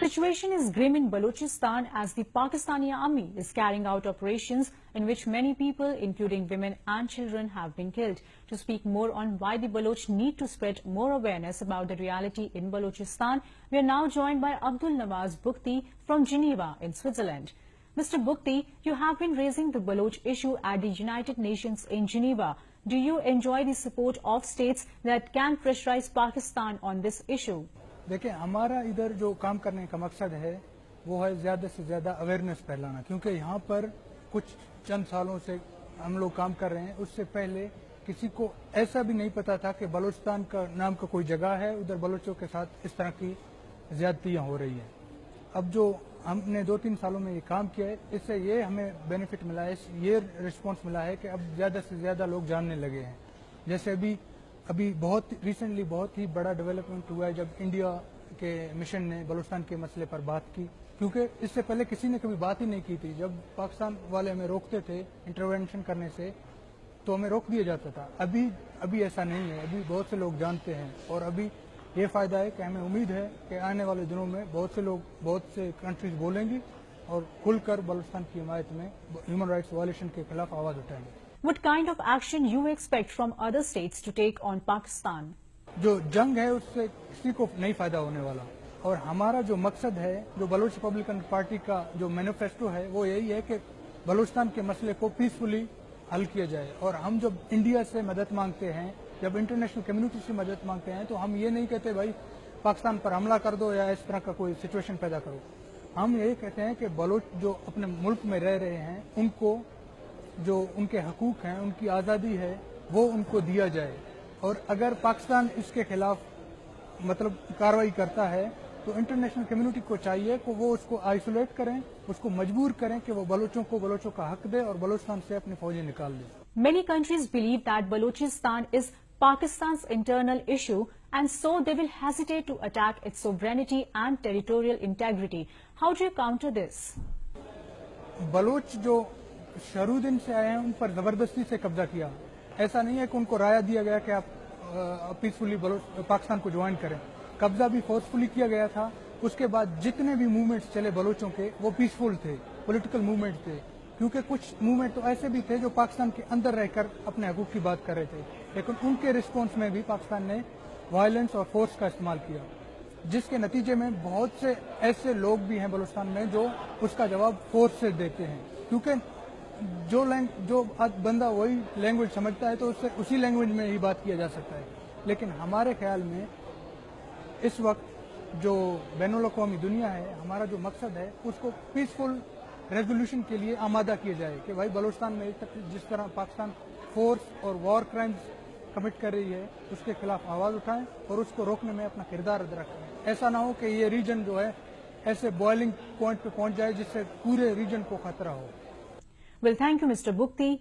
situation is grim in Balochistan as the Pakistani army is carrying out operations in which many people, including women and children, have been killed. To speak more on why the Baloch need to spread more awareness about the reality in Balochistan, we are now joined by Abdul Nawaz Bukti from Geneva in Switzerland. Mr. Bukti, you have been raising the Baloch issue at the United Nations in Geneva. Do you enjoy the support of states that can pressurize Pakistan on this issue? देखिए, हमारा इधर जो काम करने का मकसद है वो है ज़्यादा से ज़्यादा अवेयरनेस फैलाना, क्योंकि यहाँ पर कुछ चंद सालों से हम लोग काम कर रहे हैं। उससे पहले किसी को ऐसा भी नहीं पता था कि बलूचिस्तान का नाम का कोई जगह है, उधर बलूचों के साथ इस तरह की ज़्यादतियाँ हो रही हैं। अब जो हमने 2-3 सालों में ये काम किया है, इससे ये हमें बेनिफिट मिला है, ये रिस्पॉन्स मिला है कि अब ज़्यादा से ज़्यादा लोग जानने लगे हैं। जैसे अभी बहुत रिसेंटली बहुत ही बड़ा डेवलपमेंट हुआ है जब इंडिया के मिशन ने बलूचिस्तान के मसले पर बात की, क्योंकि इससे पहले किसी ने कभी बात ही नहीं की थी। जब पाकिस्तान वाले हमें रोकते थे इंटरवेंशन करने से तो हमें रोक दिया जाता था। अभी ऐसा नहीं है, अभी बहुत से लोग जानते हैं और अभी ये फायदा है कि हमें उम्मीद है कि आने वाले दिनों में बहुत से कंट्रीज बोलेंगी और खुलकर बलूचिस्तान की हिमायत में ह्यूमन राइट्स वायलेशन के खिलाफ आवाज उठाएंगे। What kind of action you expect from other states to take on Pakistan? जो जंग है उससे किसी को नहीं फायदा होने वाला, और हमारा जो मकसद है, जो बलूच रिपब्लिकन पार्टी का जो मैनिफेस्टो है, वो यही है कि बलूचिस्तान के मसले को पीसफुली हल किया जाए। और हम जब इंडिया से मदद मांगते हैं, जब इंटरनेशनल कम्युनिटी से मदद मांगते हैं, तो हम ये नहीं कहते भाई पाकिस्तान पर हमला कर दो या इस तरह का कोई सिचुएशन पैदा करो। हम यही कहते हैं कि बलूच जो अपने मुल्क में रह रहे हैं, उनको जो उनके हकूक हैं, उनकी आज़ादी है, वो उनको दिया जाए। और अगर पाकिस्तान इसके खिलाफ मतलब कार्रवाई करता है तो इंटरनेशनल कम्युनिटी को चाहिए कि वो उसको आइसोलेट करें, उसको मजबूर करें कि वो बलोचों का हक दे और बलूचिस्तान से अपनी फौजें निकाल दे। Many countries believe that Balochistan is Pakistan's internal issue and so they will hesitate to attack its sovereignty and territorial integrity. How do you counter this? Baloch जो शरूद्दीन से आए हैं उन पर जबरदस्ती से कब्जा किया। ऐसा नहीं है कि उनको राया दिया गया कि आप पीसफुली पाकिस्तान को ज्वाइन करें। कब्जा भी फोर्सफुली किया गया था। उसके बाद जितने भी मूवमेंट्स चले बलोचों के, वो पीसफुल थे, पॉलिटिकल मूवमेंट थे, क्योंकि कुछ मूवमेंट तो ऐसे भी थे जो पाकिस्तान के अंदर रहकर अपने हकूक की बात कर रहे थे, लेकिन उनके रिस्पॉन्स में भी पाकिस्तान ने वायलेंस और फोर्स का इस्तेमाल किया, जिसके नतीजे में बहुत से ऐसे लोग भी हैं बलूचिस्तान में जो उसका जवाब फोर्स से देते हैं। क्योंकि जो बंदा वही लैंग्वेज समझता है तो उससे उसी लैंग्वेज में ही बात किया जा सकता है। लेकिन हमारे ख्याल में इस वक्त जो बैनुल अक़वामी दुनिया है, हमारा जो मकसद है उसको पीसफुल रेजोल्यूशन के लिए आमादा किया जाए कि भाई बलूचिस्तान में जिस तरह पाकिस्तान फोर्स और वॉर क्राइम्स कमिट कर रही है उसके खिलाफ आवाज उठाएं और उसको रोकने में अपना किरदार अदा करें। ऐसा ना हो कि ये रीजन जो है ऐसे बॉइलिंग पॉइंट पे पहुंच जाए जिससे पूरे रीजन को खतरा हो। Well, thank you, Mr. Bukti.